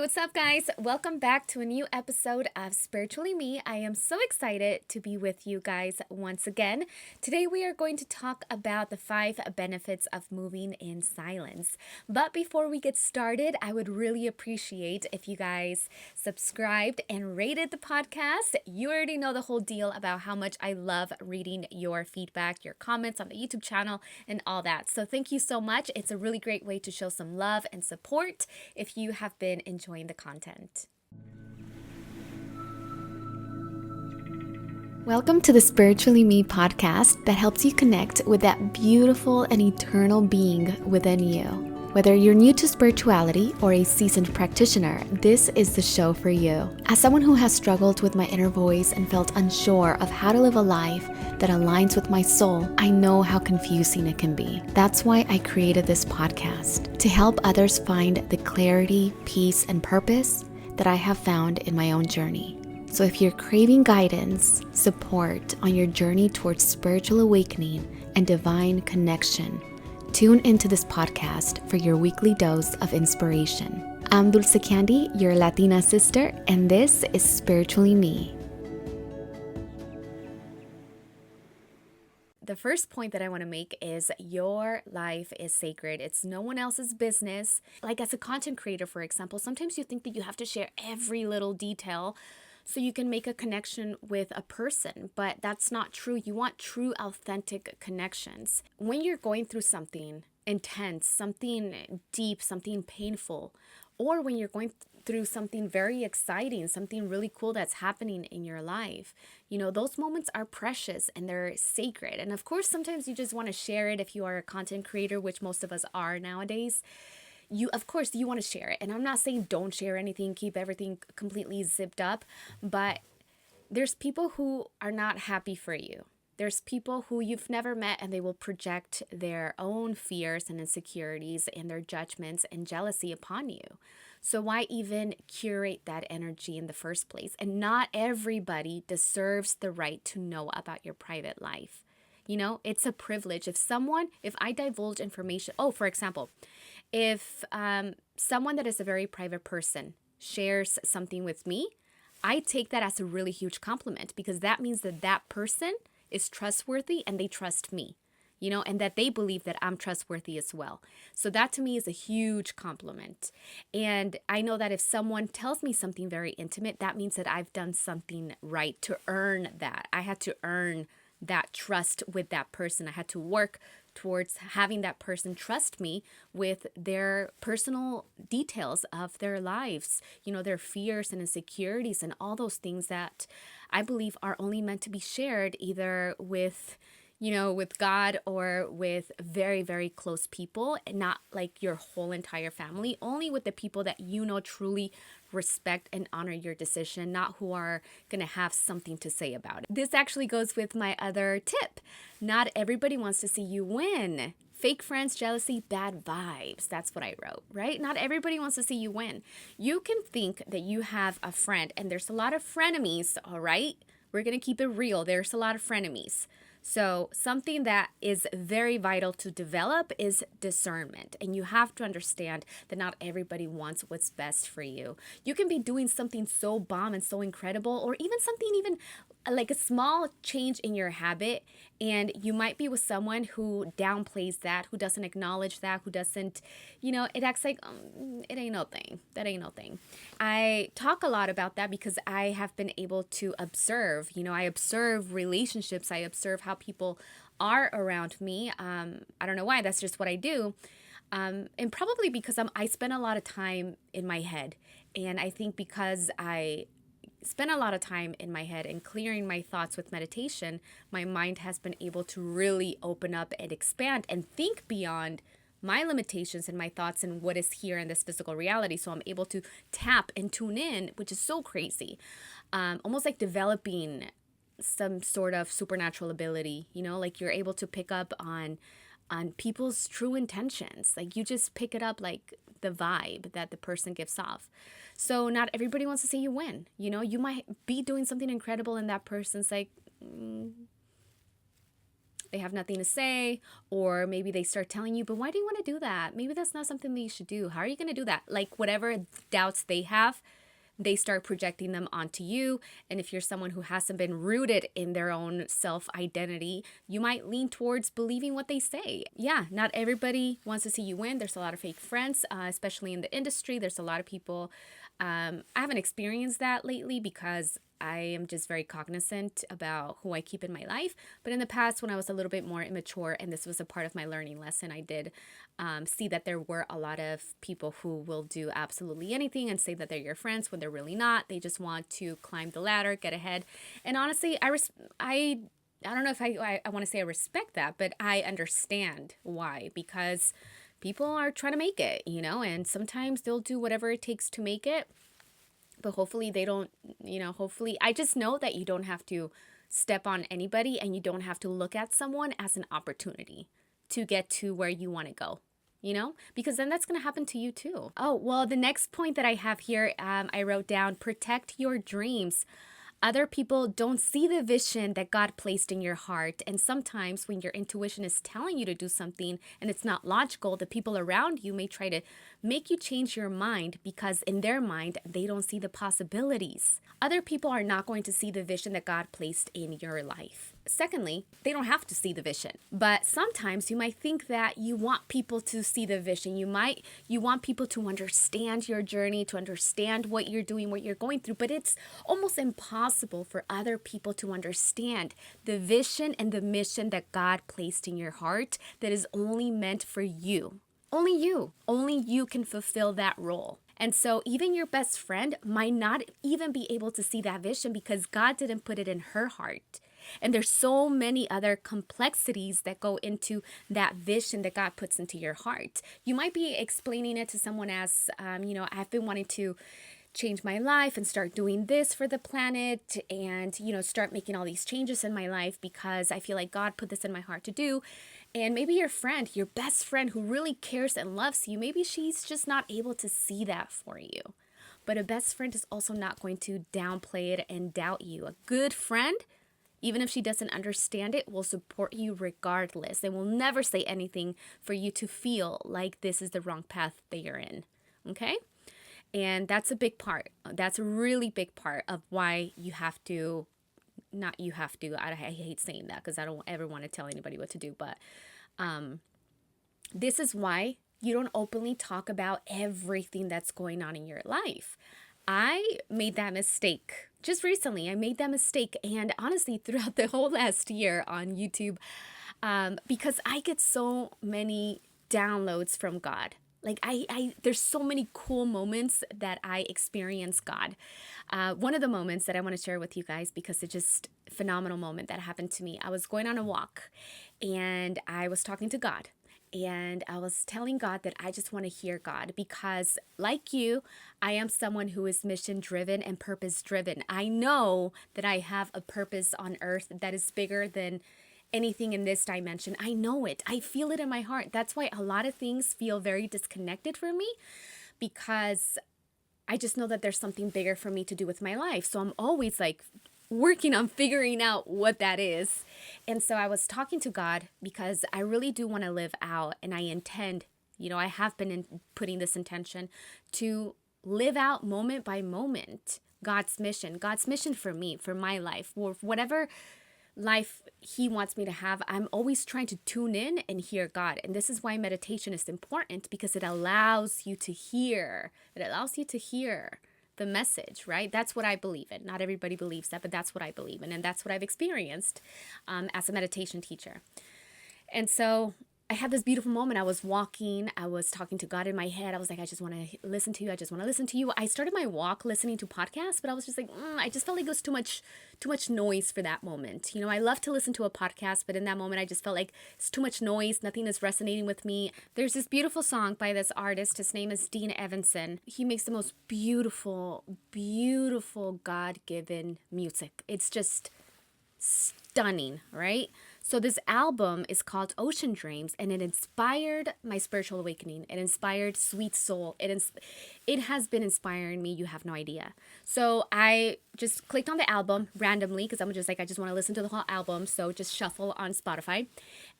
What's up, guys? Welcome back to a new episode of Spiritually Me. I am so excited to be with you guys once again. Today, we are going to talk about the 5 benefits of moving in silence. But before we get started, I would really appreciate if you guys subscribed and rated the podcast. You already know the whole deal about how much I love reading your feedback, your comments on the YouTube channel, and all that. So thank you so much. It's a really great way to show some love and support if you have been enjoying the content. Welcome to the Spiritually Me podcast that helps you connect with that beautiful and eternal being within you. Whether you're new to spirituality or a seasoned practitioner, this is the show for you. As someone who has struggled with my inner voice and felt unsure of how to live a life that aligns with my soul, I know how confusing it can be. That's why I created this podcast, to help others find the clarity, peace, and purpose that I have found in my own journey. So if you're craving guidance, support on your journey towards spiritual awakening and divine connection, tune into this podcast for your weekly dose of inspiration. I'm Dulce Candy, your Latina sister, and this is Spiritually Me. The first point that I want to make is your life is sacred. It's no one else's business. Like as a content creator, for example, sometimes you think that you have to share every little detail so you can make a connection with a person, but that's not true. You want true, authentic connections. When you're going through something intense, something deep, something painful, or when you're going through something very exciting, something really cool that's happening in your life, those moments are precious and they're sacred. And of course, sometimes you just want to share it if you are a content creator, which most of us are nowadays. You want to share it. And I'm not saying don't share anything, keep everything completely zipped up, but there's people who are not happy for you. There's people who you've never met and they will project their own fears and insecurities and their judgments and jealousy upon you. So why even curate that energy in the first place? And not everybody deserves the right to know about your private life. It's a privilege. If I divulge information, for example, if someone that is a very private person shares something with me, I take that as a really huge compliment because that means that that person is trustworthy and they trust me, and that they believe that I'm trustworthy as well. So that to me is a huge compliment. And I know that if someone tells me something very intimate, that means that I've done something right to earn that. I had to earn that trust with that person. I had to work towards having that person trust me with their personal details of their lives, their fears and insecurities and all those things that I believe are only meant to be shared either with God or with very, very close people, and not like your whole entire family, only with the people that truly respect and honor your decision, not who are going to have something to say about it. This actually goes with my other tip. Not everybody wants to see you win. Fake friends, jealousy, bad vibes. That's what I wrote, right? Not everybody wants to see you win. You can think that you have a friend, and there's a lot of frenemies, all right? We're going to keep it real. There's a lot of frenemies. So something that is very vital to develop is discernment. And you have to understand that not everybody wants what's best for you. You can be doing something so bomb and so incredible, or even something even like a small change in your habit, and you might be with someone who downplays that, who doesn't acknowledge that, who doesn't, it acts like it ain't no thing. That ain't no thing. I talk a lot about that because I have been able to observe. I observe relationships. I observe how people are around me. I don't know why. That's just what I do. And probably because I spend a lot of time in my head. And I think because I spend a lot of time in my head and clearing my thoughts with meditation, my mind has been able to really open up and expand and think beyond my limitations and my thoughts and what is here in this physical reality. So I'm able to tap and tune in, which is so crazy. Almost like developing some sort of supernatural ability, like you're able to pick up on people's true intentions. Like you just pick it up, like the vibe that the person gives off. So not everybody wants to see you win. You might be doing something incredible and that person's like, they have nothing to say, or maybe they start telling you, but why do you want to do that? Maybe that's not something that you should do. How are you going to do that? Like whatever doubts they have, they start projecting them onto you. And if you're someone who hasn't been rooted in their own self-identity, you might lean towards believing what they say. Yeah, not everybody wants to see you win. There's a lot of fake friends, especially in the industry. There's a lot of people. I haven't experienced that lately because I am just very cognizant about who I keep in my life. But in the past, when I was a little bit more immature, and this was a part of my learning lesson, I did see that there were a lot of people who will do absolutely anything and say that they're your friends when they're really not. They just want to climb the ladder, get ahead. And honestly, I don't know if I want to say I respect that, but I understand why. Because people are trying to make it, and sometimes they'll do whatever it takes to make it. But hopefully they don't, hopefully I just know that you don't have to step on anybody, and you don't have to look at someone as an opportunity to get to where you want to go, because then that's going to happen to you too. Oh, well, the next point that I have here, I wrote down, protect your dreams. Other people don't see the vision that God placed in your heart. And sometimes when your intuition is telling you to do something and it's not logical, the people around you may try to make you change your mind because in their mind, they don't see the possibilities. Other people are not going to see the vision that God placed in your life. Secondly, they don't have to see the vision. But sometimes you might think that you want people to see the vision. You want people to understand your journey, to understand what you're doing, what you're going through. But it's almost impossible for other people to understand the vision and the mission that God placed in your heart that is only meant for you. Only you can fulfill that role. And so even your best friend might not even be able to see that vision because God didn't put it in her heart. And there's so many other complexities that go into that vision that God puts into your heart. You might be explaining it to someone as, I've been wanting to change my life and start doing this for the planet and, start making all these changes in my life because I feel like God put this in my heart to do. And maybe your friend, your best friend who really cares and loves you, maybe she's just not able to see that for you. But a best friend is also not going to downplay it and doubt you. A good friend, even if she doesn't understand it, will support you regardless. They will never say anything for you to feel like this is the wrong path that you're in. Okay? And that's a big part. That's a really big part of why you have to, not you have to, I hate saying that because I don't ever want to tell anybody what to do. But this is why you don't openly talk about everything that's going on in your life. I made that mistake just recently. I made that mistake. And honestly, throughout the whole last year on YouTube, because I get so many downloads from God. Like there's so many cool moments that I experience God. One of the moments that I want to share with you guys, because it's just a phenomenal moment that happened to me. I was going on a walk and I was talking to God. And I was telling God that I just want to hear God because, like you, I am someone who is mission-driven and purpose-driven. I know that I have a purpose on earth that is bigger than anything in this dimension. I know it. I feel it in my heart. That's why a lot of things feel very disconnected for me because I just know that there's something bigger for me to do with my life. So I'm always like working on figuring out what that is. And so I was talking to God because I really do want to live out, and I intend, I have been putting this intention to live out moment by moment God's mission for me, for my life, or whatever life He wants me to have. I'm always trying to tune in and hear God. And this is why meditation is important, because it allows you to hear. It allows you to hear the message, right? That's what I believe in. Not everybody believes that, but that's what I believe in. And that's what I've experienced as a meditation teacher. And so I had this beautiful moment. I was walking. I was talking to God in my head. I was like, I just want to listen to you. I just want to listen to you. I started my walk listening to podcasts, but I was just like, I just felt like it was too much noise for that moment. I love to listen to a podcast, but in that moment, I just felt like it's too much noise. Nothing is resonating with me. There's this beautiful song by this artist. His name is Dean Evanson. He makes the most beautiful, beautiful God-given music. It's just stunning, right? So this album is called Ocean Dreams, and it inspired my spiritual awakening. It inspired Sweet Soul. It has been inspiring me. You have no idea. So I just clicked on the album randomly because I'm just like, I just want to listen to the whole album. So just shuffle on Spotify.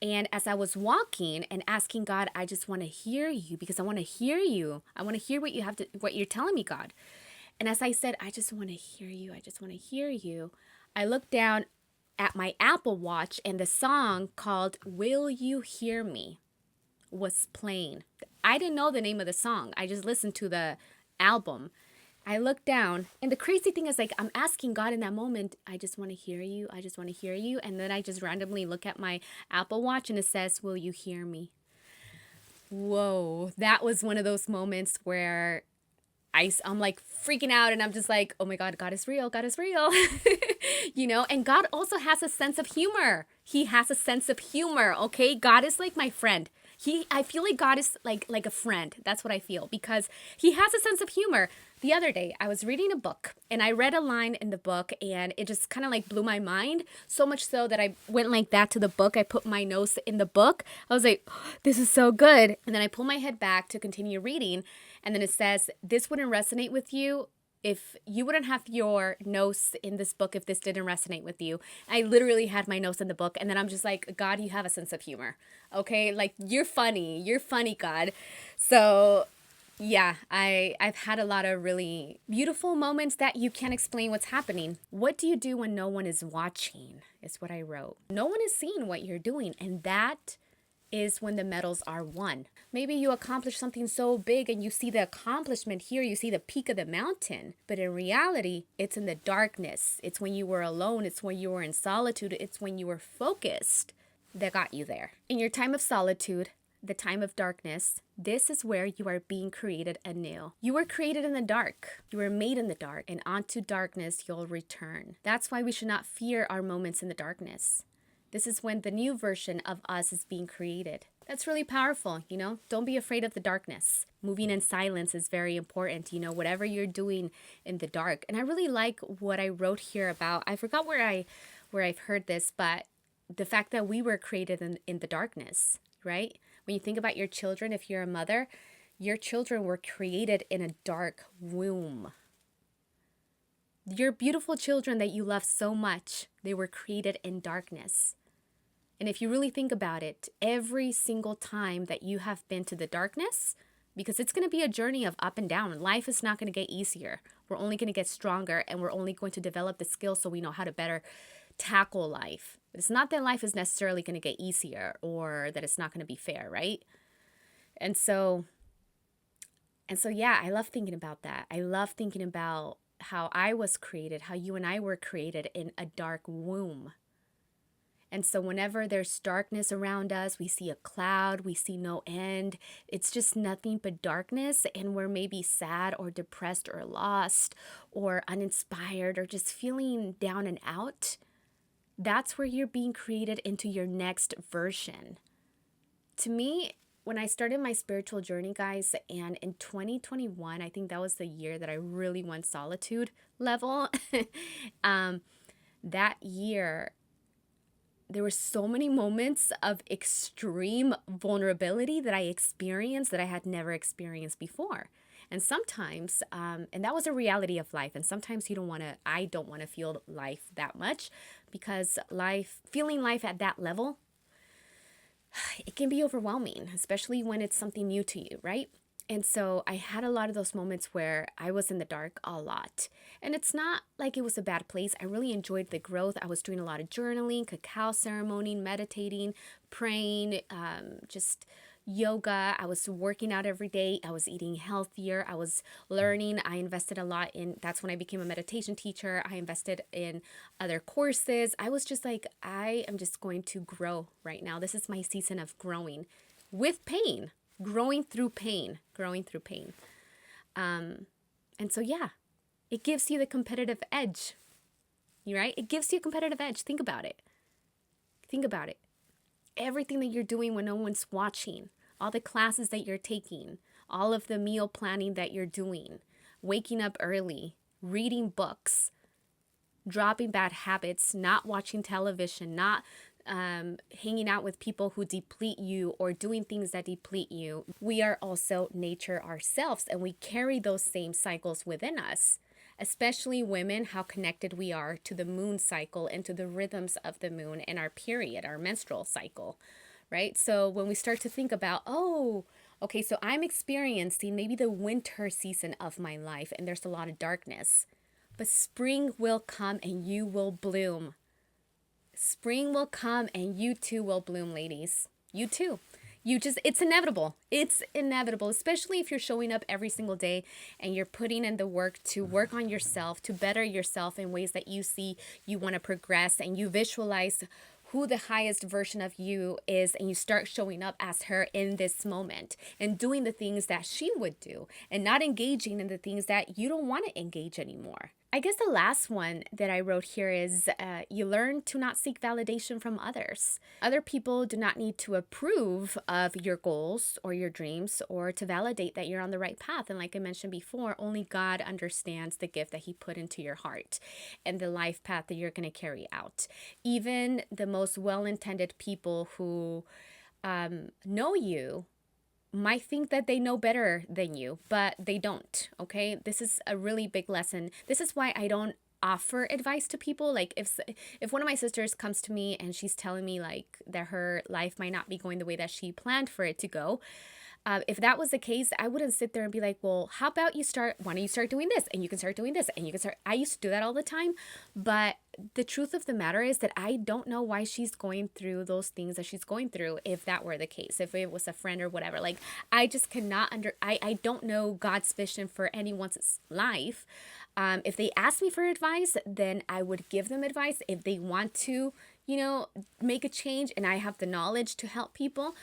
And as I was walking and asking God, I just want to hear you because I want to hear you. I want to hear what you're telling me, God. And as I said, I just want to hear you. I just want to hear you. I looked down at my Apple Watch and the song called Will You Hear Me was playing. I didn't know the name of the song. I just listened to the album. I looked down, and the crazy thing is, like, I'm asking God in that moment, I just want to hear you. I just want to hear you. And then I just randomly look at my Apple Watch and it says, Will you hear me? Whoa, that was one of those moments where I'm like freaking out, and I'm just like, oh my God, God is real. God is real. And God also has a sense of humor. He has a sense of humor. Okay. God is like my friend. I feel like God is like a friend. That's what I feel, because he has a sense of humor. The other day I was reading a book and I read a line in the book and it just kind of like blew my mind, so much so that I went like that to the book. I put my nose in the book. I was like, oh, this is so good. And then I pull my head back to continue reading. And then it says, this wouldn't resonate with you if you wouldn't have your notes in this book if this didn't resonate with you. I literally had my notes in the book, and then I'm just like, God, you have a sense of humor. Okay? Like, you're funny, God. So yeah, I've had a lot of really beautiful moments that you can't explain what's happening. What do you do when no one is watching, is what I wrote. No one is seeing what you're doing, and that is when the medals are won. Maybe you accomplish something so big and you see the accomplishment here, you see the peak of the mountain, but in reality, it's in the darkness. It's when you were alone, it's when you were in solitude, it's when you were focused that got you there. In your time of solitude, the time of darkness, this is where you are being created anew. You were created in the dark. You were made in the dark, and onto darkness you'll return. That's why we should not fear our moments in the darkness. This is when the new version of us is being created. That's really powerful, Don't be afraid of the darkness. Moving in silence is very important, whatever you're doing in the dark. And I really like what I wrote here about, I forgot where I've heard this, but the fact that we were created in the darkness, right? When you think about your children, if you're a mother, your children were created in a dark womb. Your beautiful children that you love so much, they were created in darkness. And if you really think about it, every single time that you have been to the darkness, because it's going to be a journey of up and down. Life is not going to get easier. We're only going to get stronger, and we're only going to develop the skills so we know how to better tackle life. But it's not that life is necessarily going to get easier or that it's not going to be fair, right? And so yeah, I love thinking about that. I love thinking about how I was created, how you and I were created in a dark womb. And so whenever there's darkness around us, we see a cloud, we see no end. It's just nothing but darkness, and we're maybe sad or depressed or lost or uninspired or just feeling down and out. That's where you're being created into your next version. To me, when I started my spiritual journey, guys, and in 2021, I think that was the year that I really went solitude level. That year, there were so many moments of extreme vulnerability that I experienced that I had never experienced before. And sometimes, and that was a reality of life. And sometimes I don't want to feel life that much, because feeling life at that level, it can be overwhelming, especially when it's something new to you, right? And so I had a lot of those moments where I was in the dark a lot. And it's not like it was a bad place. I really enjoyed the growth. I was doing a lot of journaling, cacao ceremony, meditating, praying, just yoga. I was working out every day. I was eating healthier. I was learning. I invested a lot that's when I became a meditation teacher. I invested in other courses. I was just like, I am just going to grow right now. This is my season of growing with pain. Growing through pain. And so, yeah, it gives you the competitive edge, right? It gives you a competitive edge. Think about it. Everything that you're doing when no one's watching, all the classes that you're taking, all of the meal planning that you're doing, waking up early, reading books, dropping bad habits, not watching television, not hanging out with people who deplete you or doing things that deplete you. We are also nature ourselves, and we carry those same cycles within us. Especially women, how connected we are to the moon cycle and to the rhythms of the moon and our period, our menstrual cycle, right? So when we start to think about, oh, okay, so I'm experiencing maybe the winter season of my life and there's a lot of darkness, but spring will come and you will bloom. Spring will come and you too will bloom, ladies. You too. It's inevitable. It's inevitable, especially if you're showing up every single day and you're putting in the work to work on yourself, to better yourself in ways that you see you want to progress, and you visualize who the highest version of you is, and you start showing up as her in this moment and doing the things that she would do and not engaging in the things that you don't want to engage anymore. I guess the last one that I wrote here is you learn to not seek validation from others. Other people do not need to approve of your goals or your dreams or to validate that you're on the right path. And like I mentioned before, only God understands the gift that He put into your heart and the life path that you're going to carry out. Even the most well-intended people who know you might think that they know better than you, but they don't, okay? This is a really big lesson. This is why I don't offer advice to people. Like if one of my sisters comes to me and she's telling me like that her life might not be going the way that she planned for it to go, if that was the case, I wouldn't sit there and be like, well, why don't you start doing this and you can start doing this and you can start. I used to do that all the time. But the truth of the matter is that I don't know why she's going through those things that she's going through. If that were the case, if it was a friend or whatever, like I just cannot I don't know God's vision for anyone's life. If they ask me for advice, then I would give them advice. If they want to, make a change and I have the knowledge to help people,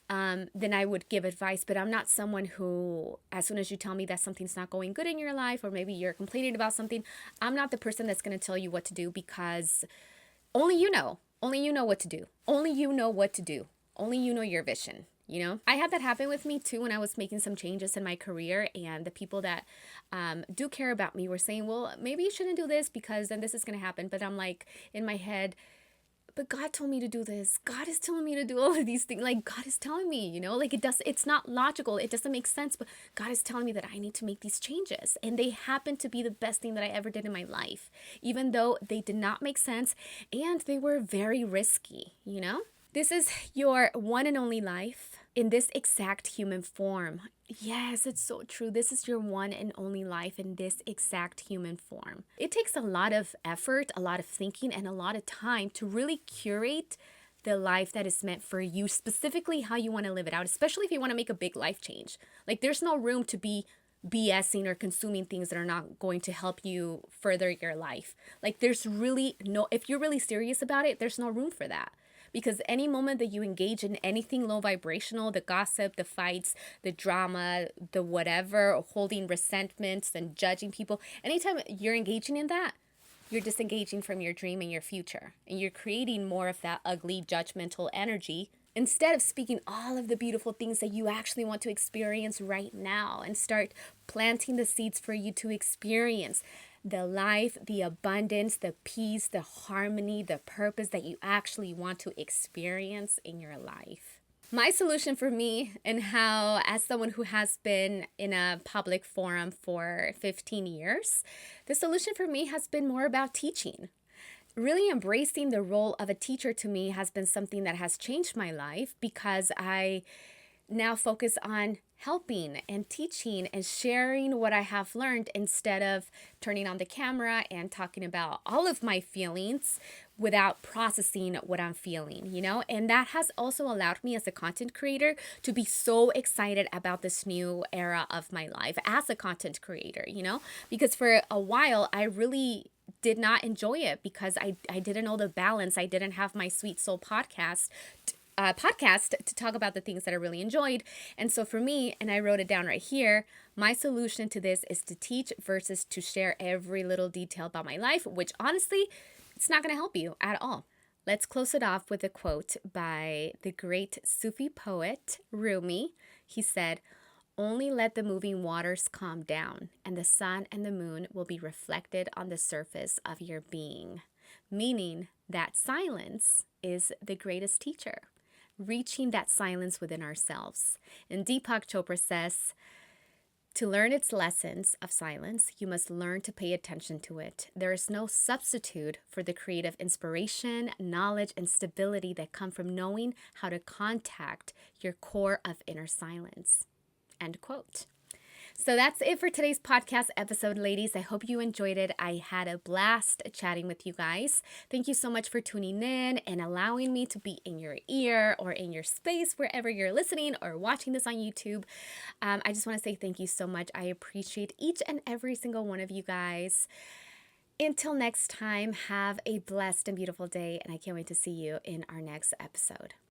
then I would give advice. But I'm not someone who, as soon as you tell me that something's not going good in your life, or maybe you're complaining about something, I'm not the person that's going to tell you what to do, because only you know what to do. Only you know what to do. Only you know your vision. I had that happen with me too when I was making some changes in my career, and the people that do care about me were saying, well, maybe you shouldn't do this because then this is going to happen. But I'm like, in my head, but God told me to do this. God is telling me to do all of these things. Like, God is telling me, like it's not logical. It doesn't make sense, but God is telling me that I need to make these changes. And they happen to be the best thing that I ever did in my life, even though they did not make sense and they were very risky, This is your one and only life in this exact human form. Yes, it's so true. This is your one and only life in this exact human form. It takes a lot of effort, a lot of thinking, and a lot of time to really curate the life that is meant for you, specifically how you want to live it out, especially if you want to make a big life change. Like, there's no room to be BSing or consuming things that are not going to help you further your life. Like, there's really if you're really serious about it, there's no room for that. Because any moment that you engage in anything low vibrational, the gossip, the fights, the drama, the whatever, holding resentments and judging people, anytime you're engaging in that, you're disengaging from your dream and your future. And you're creating more of that ugly, judgmental energy instead of speaking all of the beautiful things that you actually want to experience right now, and start planting the seeds for you to experience the life, the abundance, the peace, the harmony, the purpose that you actually want to experience in your life. My solution for me, and how, as someone who has been in a public forum for 15 years, the solution for me has been more about teaching. Really embracing the role of a teacher to me has been something that has changed my life, because I now focus on helping and teaching and sharing what I have learned, instead of turning on the camera and talking about all of my feelings without processing what I'm feeling, And that has also allowed me as a content creator to be so excited about this new era of my life as a content creator, Because for a while, I really did not enjoy it because I didn't know the balance. I didn't have my Sweet Soul podcast to talk about the things that I really enjoyed. And so for me, and I wrote it down right here, my solution to this is to teach versus to share every little detail about my life, which honestly, it's not going to help you at all. Let's close it off with a quote by the great Sufi poet Rumi. He said, "Only let the moving waters calm down, and the sun and the moon will be reflected on the surface of your being." meaning that silence is the greatest teacher, reaching that silence within ourselves. And Deepak Chopra says, to learn its lessons of silence, you must learn to pay attention to it. There is no substitute for the creative inspiration, knowledge, and stability that come from knowing how to contact your core of inner silence. End quote. So that's it for today's podcast episode, ladies. I hope you enjoyed it. I had a blast chatting with you guys. Thank you so much for tuning in and allowing me to be in your ear or in your space, wherever you're listening or watching this on YouTube. I just want to say thank you so much. I appreciate each and every single one of you guys. Until next time, have a blessed and beautiful day, and I can't wait to see you in our next episode.